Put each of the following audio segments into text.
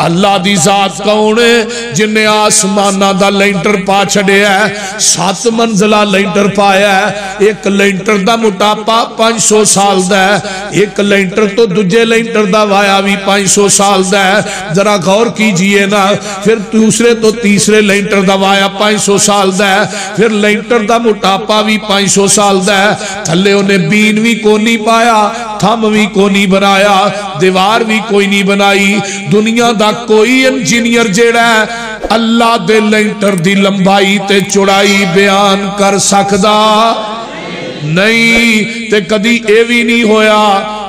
اللہ دی ذات کون ہے جن نے آسمانہ دا لینٹر پا چھڑے ہے 7 منزلہ لینٹر پایا ہے ایک لینٹر دا مٹاپا 500 سال دا ہے ایک لینٹر تو دجے لینٹر دا وایا بھی 500 سال دا ہے ذرا غور کیجئے نا پھر دوسرے تو تیسرے لینٹر دا وایا 500 سال دا ہے پھر لینٹر دا مٹاپا بھی 500 سال دا ہے تھلے انہیں بین بھی کو نہیں پایا تھم بھی کو نہیں بنایا دیوار بھی کوئی نہیں بنائی دنیا دا کوئی انجینئر جیڑا ہے اللہ دے لینٹر دی لمبائی تے چوڑائی بیان کر سکدا نہیں تے کدی اے بھی نہیں ہویا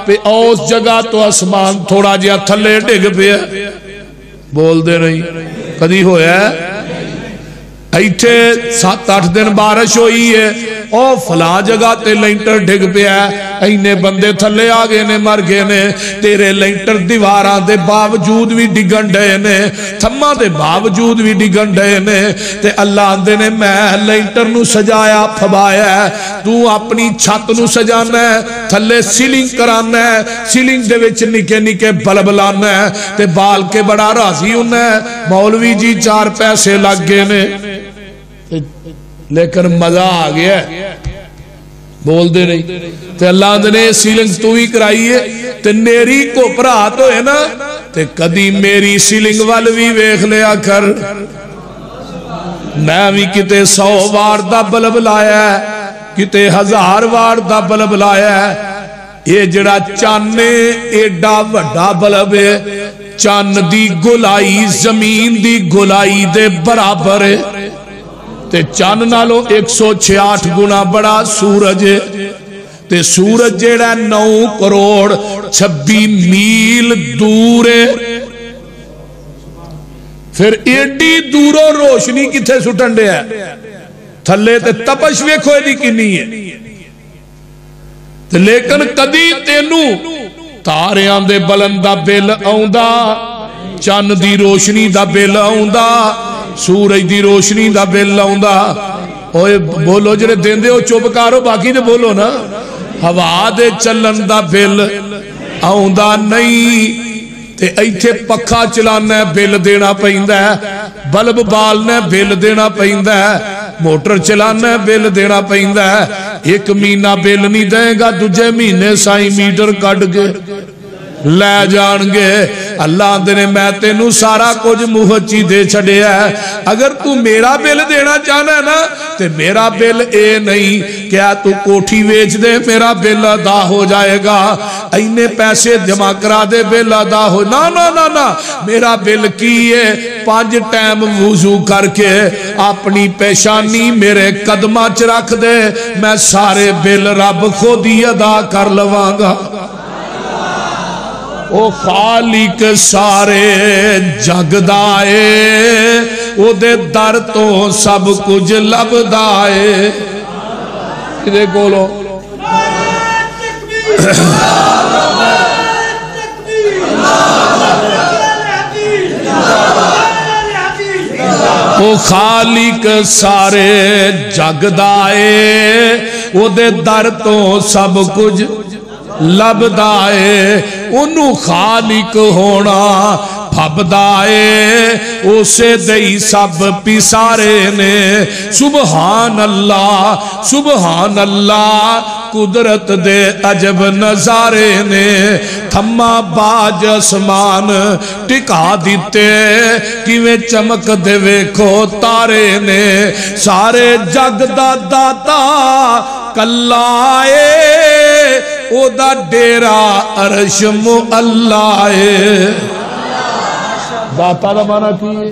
پہ اس جگہ تو اسمان تھوڑا جیا تھلے ڈگ پہ بول دے نہیں کدی ہویا ہے ایتھے 7-8 دن بارش ہوئی ہے او فلاں جگہ تے لینٹر ڈگ پہ ہے اینے بندے تھلے آگے نے مر گئے نے تیرے لینٹر دیواراں دے باوجود بھی ڈگن ڈے نے تھما دے باوجود بھی ڈگن ڈے نے تے اللہ اندے نے میں لینٹر نو سجایا پھبایا ہے تو اپنی چھت نو سجانا ہے تھلے سیلنگ کرانا ہے سیلنگ دے وچ نکے نکے بلب لانا ہے تے بال کے بڑا راضی ہونا ہے مولوی جی 4 پیسے لگ گئے نے لیکن مزہ آ گیا بول دے رہی تے اللہ نے سیلنگ تو ہی کرائی ہے تے میری کو پرات ہوئے نا تے کدی میری سیلنگ وال بھی ویکھ لیا کر میں بھی کتے 100 وار دا بلب لایا ہے کتے 1000 وار دا بلب لایا ہے یہ جڑا چانے ایڈا وڈا بلب ہے چان دی گلائی زمین دی گلائی دے برابر ہے تے چاند نالو 168 گنا بڑا سورج ہے تے سورج جیڑا 9 کروڑ 26 میل دور ہے پھر ایڈی دوروں روشنی کتھے سٹنڈے ہے تھلے تے تپش ویکھو ایڈی کنی ہے تے لیکن کدی تینو تاریاں دے بلندہ بل آؤندہ چاند دی روشنی دا بل آؤندہ سورج دی روشنی دا بل لاؤندہ اوہ بولو جرے دین دے ہو چوب کارو باقی دے بولو نا ہوا دے چلن دا بل آؤندہ نہیں تے ایتھے پکھا چلانا ہے بل دینا پہندہ ہے بلب بالنا ہے بل دینا پہندہ ہے موٹر چلانا ہے بل دینا پہندہ ہے 1 مہینہ بل نہیں دیں گا دجے مہینے سائی میٹر کٹ گئے لے جان گے اللہ نے میں تینوں سارا کچھ مہچی دے چھڑے ہے اگر تو میرا بل دینا چاہنا ہے نا تے میرا بل اے نہیں کیا تو کوٹھی ویچ دے میرا بل ادا ہو جائے گا اینے پیسے جمع کرا دے بل ادا ہو نا نا نا نا میرا بل کیے 5 ٹائم وضو کر کے اپنی پیشانی میرے قدمہ چ رکھ دے میں سارے بل رب خود ہی ادا کر لواں گا او خالق سارے جگ دائے او دے در تو سب کچھ لب دائے کدے کولو او خالق سارے جگ دائے او دے در تو سب کچھ لب دائے انہوں خالق ہونا پھب دائے اسے دئی سب پیسارے نے سبحان اللہ قدرت دے عجب نظارے نے تھما باج اسمان ٹکا دیتے کیویں چمک دے ویکھو تارے نے سارے جگ دا داتا کلائے او دا ڈیرا عرش معلائے داتا دا مانا کی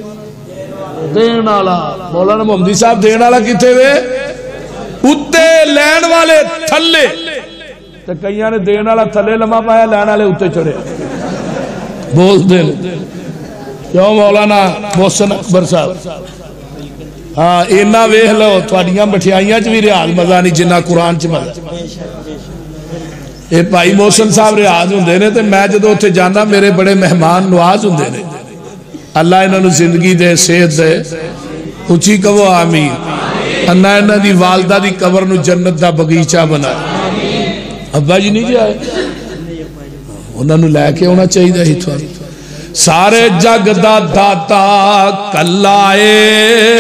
دین آلا مولانا محمدی صاحب دین آلا کتے وے اتے لین والے تھلے تو کئیاں نے دین آلا تھلے لما پایا لین والے اتے چڑھے بول دین کیوں مولانا محسن اکبر صاحب ہاں اینا ویہ لو تھوڑیاں بٹھیائیاں چوی ریاض مزہ نہیں جنہ قرآن چ مزہ اے بھائی محسن صاحب ریاض ہوں دینے تے میں جدو اتھے جانا میرے بڑے مہمان نواز ہوں دینے اللہ انہوں نے زندگی دے صحت دے اچھی کہو آمین انہا انہا دی والدہ دی قبر نو جنت دا بگیچہ بنا ابا جی نہیں جائے انہوں نے لے کے ہونا چاہیے ہی تھوڑی سارے جگ دا داتا کلا اے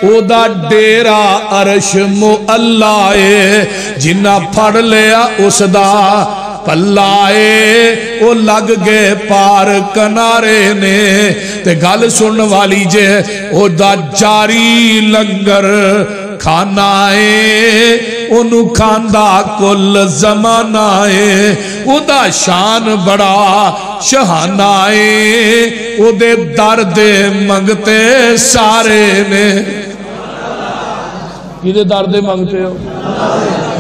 او دا ڈیرا عرش معلا اے جنہ پھڑ لیا اس دا پلائے او لگ گئے پار کنارے نے تے گل سن والی جے او دا جاری لنگر کھانا ہے انہوں کھاندہ کل زمانہ ہے او دا شان بڑا شہانہ ہے او دے درد منگتے سارے نے کدے درد منگتے ہو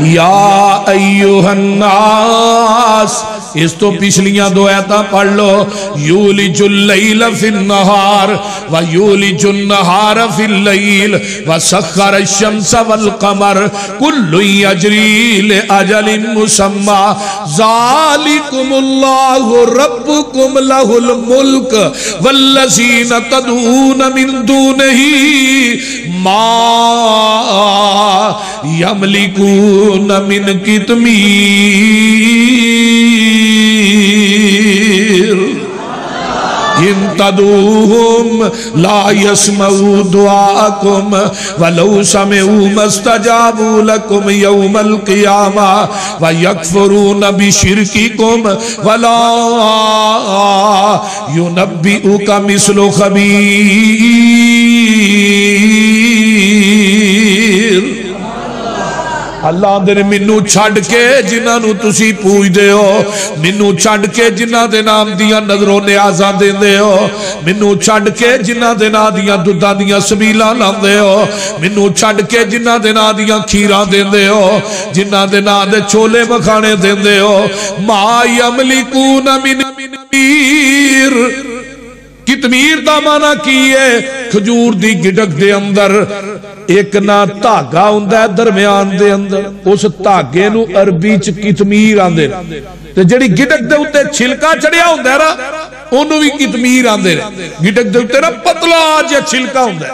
یا ایوہ الناس اس تو پچھلیاں دو آیتاں پڑھ لو یولج اللیل فی النہار و یولج النہار فی اللیل و سخر الشمس والقمر کل یجری لأجل مسمى ذالکم اللہ ربکم لہ الملک والذین تدعون من دونہی ما یملکون من قطمیر ان تدعوهم لا يسمعوا دعاءكم ولو سمعوا ما استجابوا لكم يوم القيامة ويكفرون بشرككم ولا ينبئك مثل خبير اللہ دے منو چھڑ کے جنہاں نو تسی پوچھ دے ہو منو چھڑ کے جنہاں دے نام دیاں نظروں نیازاں دے دے ہو منو چھڑ کے جنہاں دے نام دیاں دودھاں دیاں سبیلاں لان دے ہو منو چھڑ کے جنہاں دے نام دیاں کھیراں دے دے ہو جنہاں دے نام دے چھولے مکھانے دے دے ہو ما یملکون من قطمیر قطمیر دا معنی کی ہے کھجور دی گڈک دے اندر ایک نا تاگا ہوندہ ہے درمیان دے اندر اس تاگے نو عربی چ قطمیر آندے تے جڑی گڈک دے اتے چھلکا چڑیا ہوندہ ہے نا انہوں بھی قطمیر آندے گڈک دے اتے نا پتلا جا چھلکا ہوندہ ہے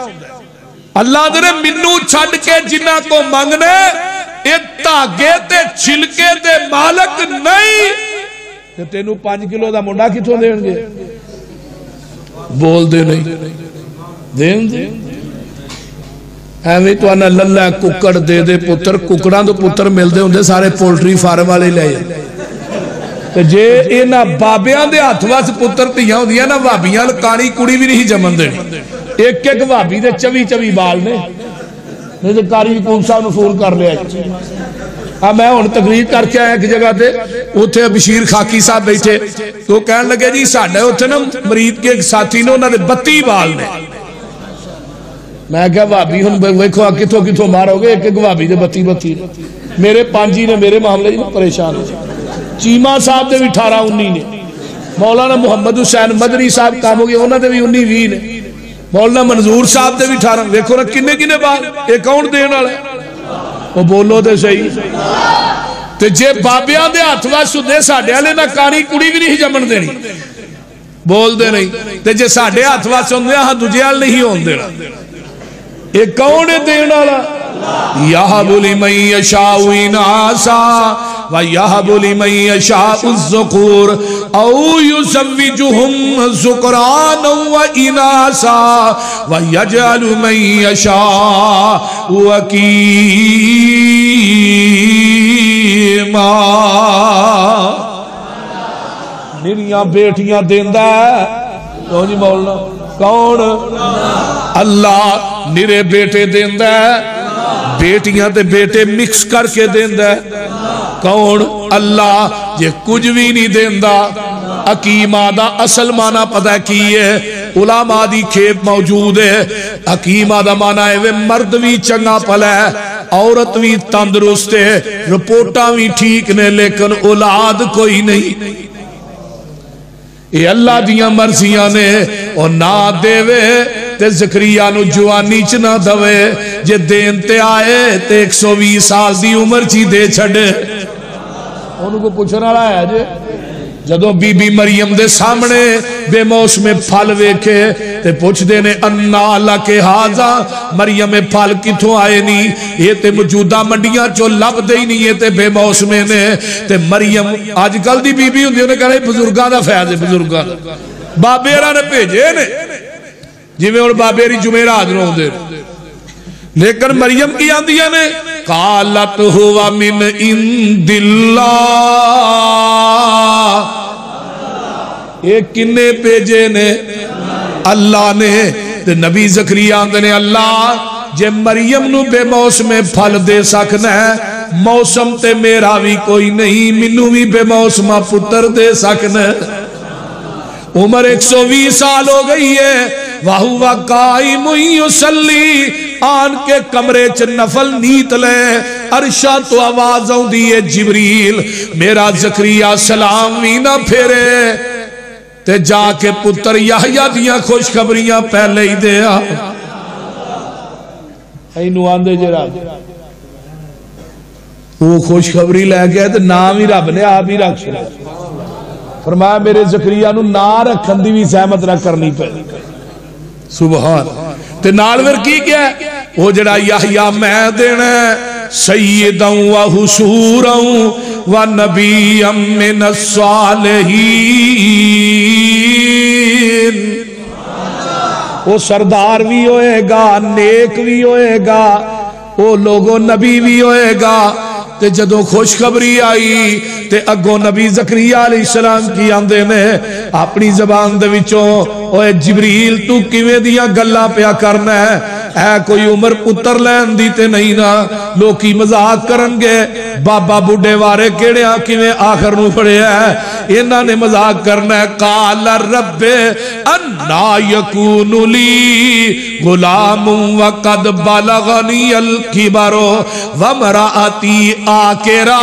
اللہ دے منو چھڑ کے جنہ کو مانگنے اے تاگے تے چھلکے دے مالک نہیں تے تینو 5 کلو دا منڈا کتوں دیں گے بول دے نہیں دیں دے ایویں تو آنا للہ ککڑ دے دے پتر ککڑاں تو پتر مل دے ہوں دے سارے پولٹری فارم والے لے تو جے اینا بابیاں دے ہاتھوا سے پتر تیاں ہوں دیا نا وابیاں لکانی کڑی بھی نہیں جمن دے ایک ایک وابی دے چوی چوی بال نے نہیں تو کاری کونسا نفور کر لیا میں ہون تقریر کر کے آیا ایک جگہ دے اتھے بشیر خاکی صاحب بیٹھے تو کہنے لگے جی ساڑھے اتھے نا مرید کے ایک ساتھی نے انہوں نے 32 بال نے میں کہا وابی ہن ویکھو کتھوں کتھوں مارو گے ایک ایک وابی دے 32 میرے پانجی نے میرے معاملے جی پریشان ہو چیمہ صاحب دے بھی 18-19 نے مولانا محمد حسین مدنی صاحب کام ہو گئے انہوں نے بھی 19-20 نے مولانا منظور صاحب دے بھی 18 ویکھو نا کنے کنے بال ایک کون دینا ہے وہ بولو دے صحیح تے جے بابیاں دے ہاتھوا سدے ساڑھے آلے نہ کاری کڑی بھی نہیں جمن دینی بول دے نہیں تے جے ساڑھے ہاتھوا سندے ہاں دجھے آل نہیں ہون دینا ایک کون دینا یہب لمن یشاء اناسا ویہب لمن یشاء الذکور او یزوجہم ذکرانا واناسا ویجعل من یشاء وکیما میریاں بیٹیاں دیندہ ہے کون جی مولانا کون اللہ نرے بیٹے دیندہ ہے بیٹیاں تے بیٹے مکس کر کے دیندہ ہے کون اللہ یہ کچھ بھی نہیں دیندہ حکیم آدھا اصل معنی پتہ کی ہے علماء دی کھیپ موجود ہے حکیم آدھا معنی ہے وہ مرد بھی چنگا پلا ہے عورت بھی تندرست ہے رپورٹاں بھی ٹھیک نے لیکن اولاد کوئی نہیں اے اللہ دیاں مرضیاں نے اور نہ دے وے تے زکریہ نو جوانی چ نہ دوے جے دین تے آئے تے 120 سال دی عمر چی دے چھڑے انہوں کو پوچھنا رہا ہے جے جدوں بی بی مریم دے سامنے بے موسم پھل ویکھے تے پوچھ دینے انا لکے ہازا مریم پھل کتھوں آئے نہیں یہ تے موجودہ منڈیاں چو لب دے ہی نہیں یہ تے بے موسمے نے تے مریم آج کل دی بی بی ہوں دی انہیں کہا بزرگاں دا فیض ہے بزرگاں دا بابے نے بھیجے نے جی میں بابے جمعرات نو آدھے لیکن مریم کی آندیاں نے قالت ہوا من عند اللہ یہ کنے بھیجے نے اللہ نے تے نبی زکریا آندے نے اللہ جے مریم نو بے موسم پھل دے سکنا ہے موسم تے میرا بھی کوئی نہیں منو بھی بے موسمہ پتر دے سکنا ہے عمر 120 سال ہو گئی ہے وَهُوَ قَائِمٌ يُصَلِّي آن کے کمرے چ نفل نیت لے عرشہ تو آواز آؤں دیئے جبریل میرا زکریا سلام بھی نہ پھیرے تے جا کے پتر یحییٰ دیاں خوشخبریاں پہلے ہی دے آ اینو آندے جے رب وہ خوشخبری لے گئے تے نام ہی رب نے آپ ہی رکھ چھڑا فرمایا میرے زکریا نو نہ رکھن دی بھی زحمت نہ کرنی پہ سبحان تے نالور کی کیا ہے وہ جڑا یحییٰ میں دینا ہے سیداں و حسوراں و نبیاں من الصالحین وہ سردار بھی ہوئے گا نیک بھی ہوئے گا وہ لوگوں نبی بھی ہوئے گا تے جدوں خوشخبری آئی تے اگوں نبی زکریا علیہ السلام کی آندے نے اپنی زبان دے وچوں اوے جبریل تو کیویں دیاں گلاں پیا کرنا ہے اے کوئی عمر پتر لین دی تے نہیں نا لوکی مذاق کرن گے بابا بڈھے وارے کیڑیاں کیویں آخر نو پڑے ہے انہاں نے مذاق کرنا ہے قال رب انا یکون لی غلام وقد بلغنی الکبر وامرأتی آکرا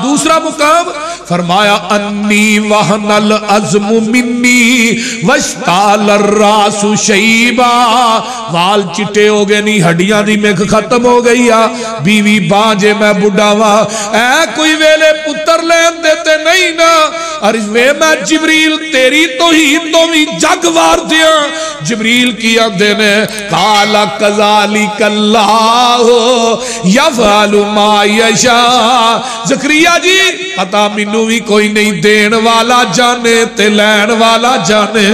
دوسرا مقام فرمایا انی وہن العظم منی واشتعل الراس شیبا وال چٹے ہو گئے نہیں ہڈیاں دی میک ختم ہو گئی بیوی بانجے میں بڑھا وا اے کوئی ویلے پتر لین دیتے نہیں نا ارزوے میں جبریل تیری توہین تو بھی جگ وار دیا جبریل کی آندے نے قال کذالک اللہ یفعل ما یشاء زکریا جی پتا منو بھی کوئی نہیں دین والا جانے تے لین والا جانے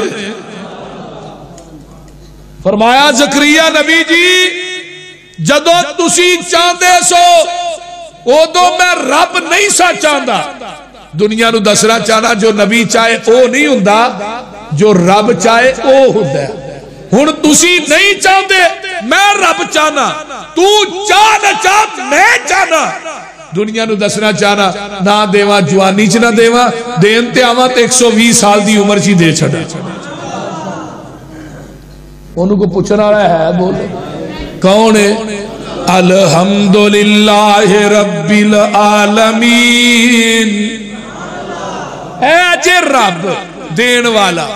فرمایا زکریا نبی جی جدو تسی چاندے سو ادو میں رب نہیں سا چاندہ دنیا نو دسنا چاہنا جو نبی چاہے او نہیں ہوندا جو رب چاہے او ہوندا ہے ہن تسی نہیں چاہندے میں رب چاہنا تو چاہ نہ چاہ میں چاہنا دنیا نو دسنا چاہنا نہ دیواں جوانی چ نہ دیواں دین تے آواں تے 120 سال دی عمر چ دے چھڑا انہوں کو پوچھنا رہا ہے بولے کون ہے الحمدللہ رب العالمین اے جے رب دین والا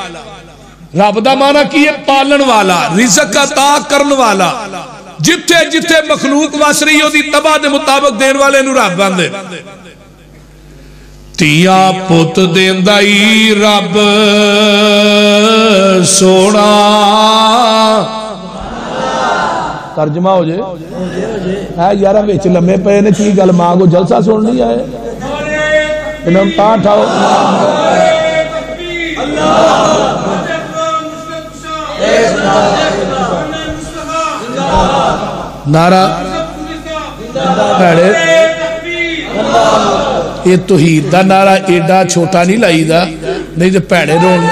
رب دا معنی کی ہے پالن والا رزق عطا کرن والا جتھے جتھے مخلوق وس رہی ہو دی تباہ دے مطابق دین والے نو رب باندے تیا پت دیندائی رب سونا ترجمہ ہو جائے ہے یارہ ویچ لمحے پہ نے کی گل ماں کو جلسہ سن لیا ہے انہوں تاں ٹھاؤ نعرہ پیڑے یہ توحید دا نعرہ ایڈا چھوٹا نہیں لائی دا نہیں جو پیڑے رون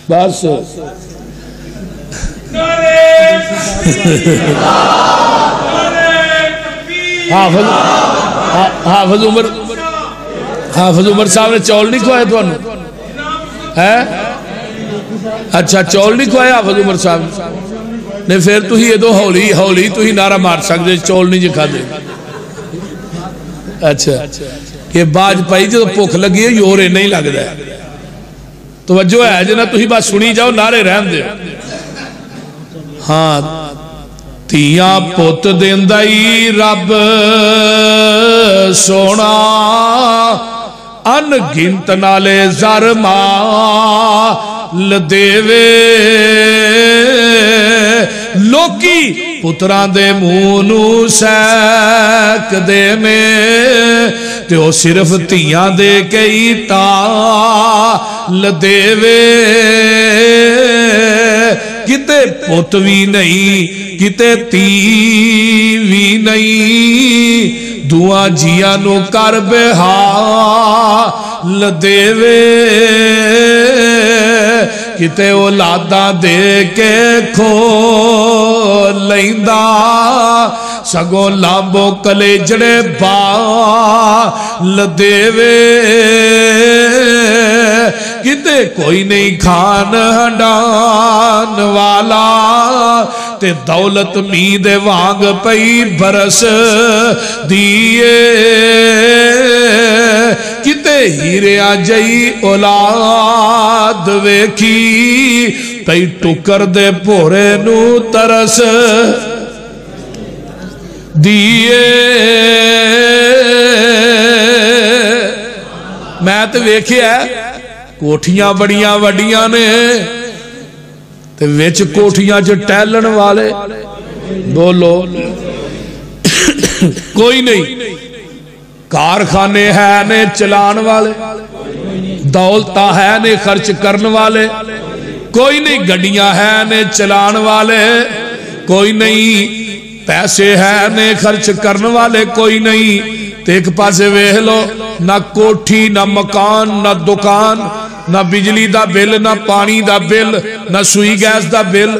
بس حافظ عمر صاحب نے چول نہیں کھوائے تو انہوں اچھا چول نہیں کھوائے حافظ عمر صاحب نے پھر تو ہی یہ دو ہولی تو ہی نعرہ مار سکتے چول نہیں جکھا دے اچھا یہ باج پائی جو پوکھ لگی ہے یورے نہیں لگ رہا ہے توجہ ہے جنہ تو ہی بات سنی جاؤ نعرے رہن دے ہاں تیاں پوت دیندائی رب سونا ان گنت نالے زر مال دیوے لوکی پتران دے مونو سیک دے میں تے او صرف تیاں دے کئی تال دیوے کتے پوت بھی نہیں کتے تی بھی نہیں دعا جیاں نو کر بحال دیوے کتے اولاداں دے کے کھو لیندہ سگوں لامبو کلیجڑے بال دیوے کتے کوئی نہیں کھان ہنڈان والا تے دولت مید وانگ پئی برس دیئے کتے ہیرے آجائی اولاد ویکھی پئی ٹکر دے پورے نو ترس دیئے میں تے ویکھیا ہے کوٹھیاں بڑیاں وڈیاں نے تے ویچ کوٹھیاں جو ٹیلن والے بولو کوئی نہیں کارخانے ہے نے چلان والے دولتہ ہے نے خرچ کرن والے کوئی نہیں گڑیاں ہے نے چلان والے کوئی نہیں پیسے ہے نے خرچ کرن والے کوئی نہیں تے ایک پاسے ویہ لو نہ کوٹھی نہ مکان نہ دکان نہ بجلی دا بل نہ پانی دا بل نہ سوئی گیس دا بل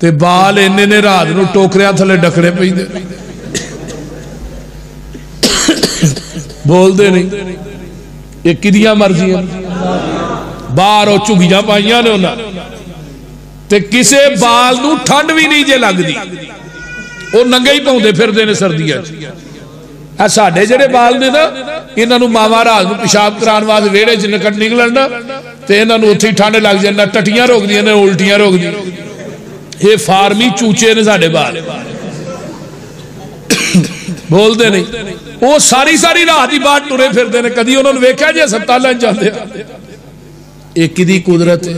تے بال انہیں نے رات نو ٹوکریاں تھلے ڈکڑے پہی دے بول دے نہیں یہ کدیاں مرضی ہیں بار اور چگیاں پائیاں نے ہونا تے کسے بال نو ٹھنڈ بھی نہیں جے لگ دی اور ننگے ہی پاؤں دے پھر دینے سردیاں ساڑھے جڑے بال نے نا انہاں نو ماما راز نو پیشاب کران واسطے ویڑے چ نکل نکلنا تے انہاں نو اوتھے ٹھنڈ لگ جانا ٹٹیاں روک دیاں نے الٹیاں روک دیاں یہ فارمی چوچے نے ساڑھے بال بول دے نہیں وہ ساری ساری رات ہی بات ٹرے پھر دینے کدی انہوں نے ویکھا جی ہسپتال جاندے ایک دی قدرت ہے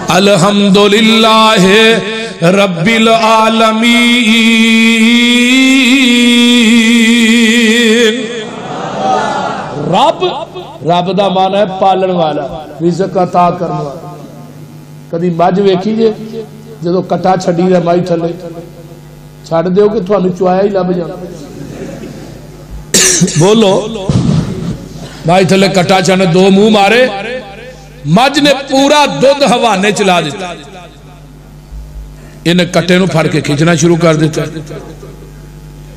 الحمدللہ رب العالمین رب دا معنی ہے پالن والا رزق عطا کرنے والا کدی مجھ ویکھی جے جدو کٹا چھڑی ہے مائی تھلے چھڑ دیو کہ تھوانو چوایا ہی لب جانا بولو مائی تھلے کٹا چھانے دو منہ مارے مجھ نے پورا دودھ حوانے چلا دیتا انہیں کٹے نو پھڑ کے کھچنا شروع کر دیتا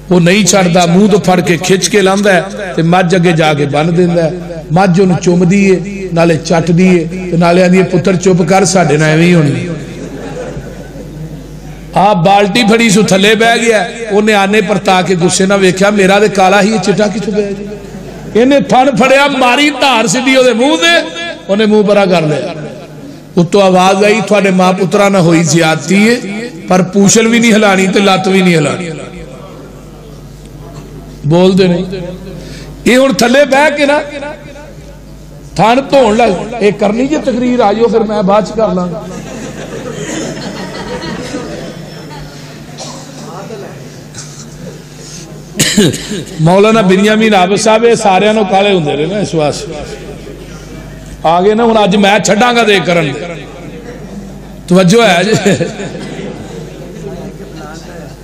وہ نہیں چھڑ دا منہ تو پھڑ کے کھچ کے لاندہ ہے تے مجھ جگہ جا کے بن دیندہ ہے مجھ انہوں چوم دیئے نالے چٹ دیئے نالے آندیے پتر چوپ کر ساڑھے نائیں ہونی آپ بالٹی پھڑی سو تھلے بہ گیا انہیں آنے پر تاکہ گسے نہ ویکھیا میرا دے کالا ہی چٹا کی چھو بہ جائے انہیں تھن پھڑیا ماری تار سی دیو دے منہ دے انہیں منہ برا کر لے تو آواز آئی تھوڑے ماں پترہ نہ ہوئی زیادتی ہے پر پوشل بھی نہیں ہلانی تے لات بھی نہیں ہلانی بول دے نہیں یہ اور تھلے بہ کے نا تھان تو لگ ایک کرنی جی تقریر آئیو پھر میں بات کر لوں مولانا بنیامین عابد صاحب سارے نو کالے ہوندے رہے نا اس واسطے آگے نا ہن اج میں چھڈاں گا دے کرن توجہ ہے جی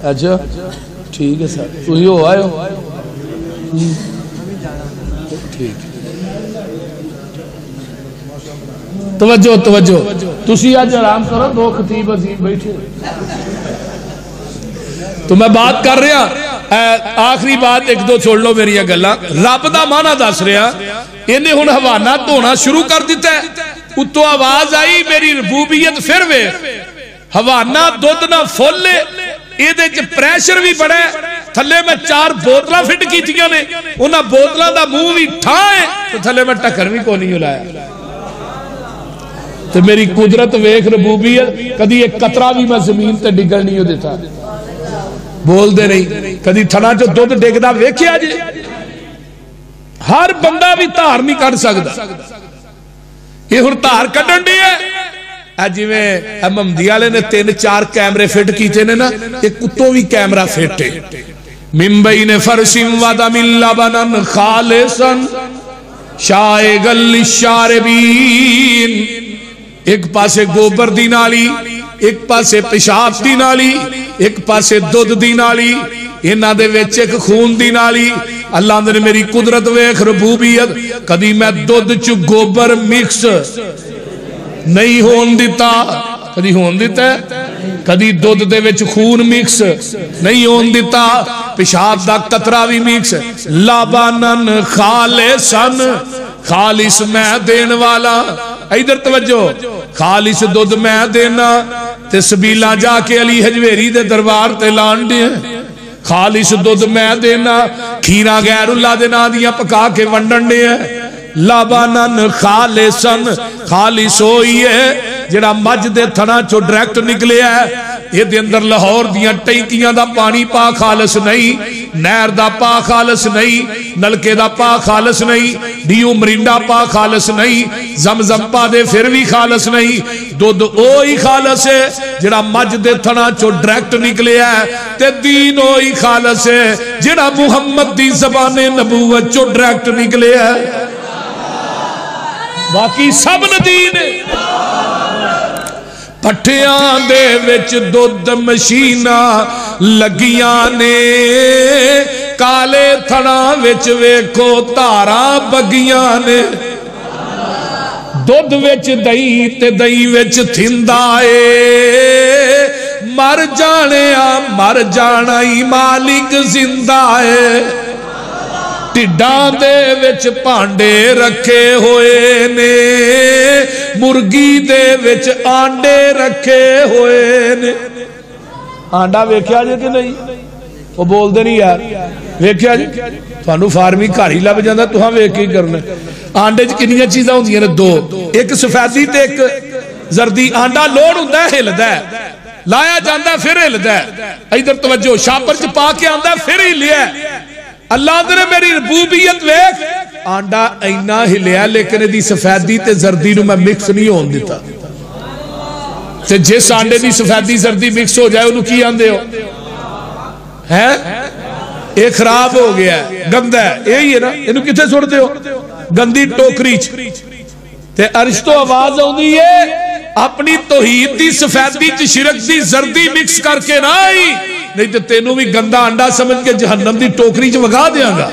اچھا ٹھیک ہے سر تسی ہو آئے ہو ٹھیک توجہ توجہ تسی اج آرام کرو دو خطیب عظیم بیٹھے تو میں بات کر رہا آخری بات ایک دو چھوڑ لو میری گلا رب دا معنی دس رہا انہیں ہن حوانہ دھونا شروع کر دیتا ہے اتو آواز آئی میری ربوبیت پھر وے حوانہ دودھ نہ پھول لے یہ دے پریشر بھی بڑا ہے تھلے میں 4 بوتلاں فٹ کی تھیاں نے انہاں بوتلاں دا منہ بھی ٹھائے تو تھلے میں ٹکر بھی کو نہیں ہلایا تو میری قدرت ویکھ ربوبیت کدی ایک قطرہ بھی میں زمین تے ڈگل نہیں ہو دیتا بول دے نہیں کدی تھنا جو دودھ ڈگدا ویکھیا جی ہر بندہ بھی تار نہیں کر سکتا یہ ہن تار کڈن دی ہے جی میں محمدی والے نے 3-4 کیمرے فٹ کیتے نے نا ایک کتوں بھی کیمرہ فٹ ہے من بین فرس و دم لبنا خالصا شائغا للشاربین. ایک پاسے گوبر دی نالی، ایک پاسے پیشاب دی نالی، ایک پاسے دودھ دی نالی، انہاں دے وچ ایک خون دی نالی. اللہ نے میری قدرت ویکھ ربوبیت. کدی میں دودھ چ گوبر مکس نہیں ہون دیتا. کدی ہون دیتا ہے؟ کدی دودھ دے وچ خون مکس نہیں ہون دیتا. پیشاب دا قطرہ بھی مکس. لبنن خالصن، خالص میں دین والا. ادھر توجہ، خالص دودھ میں دینا تے سبیلا جا کے علی حجویری دے دربار تے لان دے. خالص دودھ میں دینا، کھیرا غیر اللہ دے نا دیاں پکا کے ونڈن دے. لبنن خالصن، خالص ہوئی ہے جڑا مجھ دے تھنا چو ڈریکٹ نکلے ہے. یہ دے اندر لاہور دیاں ٹینکیاں دا پانی پا خالص نہیں، نہر دا پا خالص نہیں، نلکے دا پا خالص نہیں، ڈیو مرینڈا پا خالص نہیں، زمزم پا دے پھر بھی خالص نہیں. دودھ اوہی خالص ہے جڑا مجھ دے تھنا چو ڈریکٹ نکلے ہے. تے دین اوہی خالص ہے جڑا محمد دی زبان نبوت چو ڈریکٹ نکلے ہے. باقی سب ندین ہے. پٹھیاں دے وچ دودھ مشینہ لگیاں نے، کالے تھڑا وچ ویکھو تارا بگیاں نے. دودھ وچ دئی تے دئی وچ تھندائے، مر جانے مر جانا ہی مالک زندہ ہے. ٹڈاں دے وچ پانڈے رکھے ہوئے نے، مرگی دے وچ آنڈے رکھے ہوئے نے. آنڈا ویکھیا جے کہ نہیں؟ وہ بول دے نہیں یار ویکھیا جے. تھانو فارمی گھر ہی لب جاندا، تہاں ویکھ کے کرنا. آنڈے چ کنیاں چیزاں ہوندیاں نے؟ دو، ایک سفیدی تے ایک زردی. آنڈا لوڑ ہوندا ہے ہلدا ہے، لایا جاندا پھر ہلدا ہے. ادھر توجہ، شاپر چ پا کے آندا پھر ہی لیا. اللہ نے میری ربوبیت ویکھ. آنڈا اینا ہلیا لیکن دی سفیدی تے زردی نو میں مکس نہیں ہون دیتا. تے جس آنڈے دی سفیدی زردی مکس ہو جائے انہوں کی آندے ہو ہے؟ ایک خراب ہو گیا ہے، گندہ ہے. یہی ہے نا، انہوں کتے چھوڑ دے ہو؟ گندی ٹوکری چ. تے عرش تو آواز ہوندی ہے اپنی توحید دی سفیدی چ شرک دی زردی مکس کر کے نہ آئی، نہیں تو تینوں بھی گندہ انڈا سمجھ کے جہنم دی ٹوکری چ وگا دیاں گا.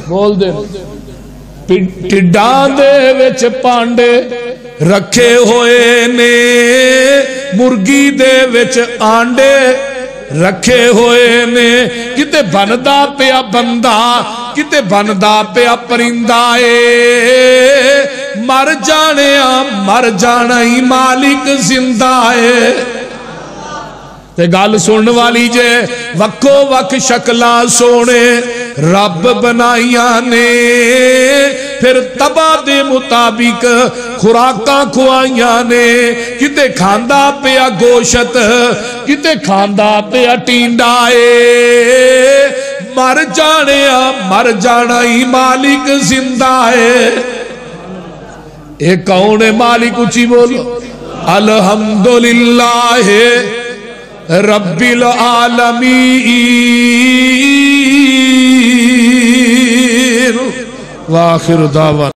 بول دے. ٹڈاں دے وچ پانڈے رکھے ہوئے نے، مرگی دے وچ آنڈے رکھے ہوئے نے. کتے بندا پیا بندہ، کتے بندا پیا پرندہ اے، مر جانے مر جانا ہی مالک زندہ ہے. تے گال سنن والی جے، وکو وک شکلاں سونے رب بنائیاں نے، پھر تبا دے مطابق خوراکاں کھوائیاں نے. کتے کھاندا پیا گوشت، کتے کھاندا پیا ٹینڈا اے، مر جانے مر جانا ہی مالک زندہ ہے. ایک کون ہے مالک؟ اچھی بولو. الحمدللہ رب العالمین. وآخر دعوانا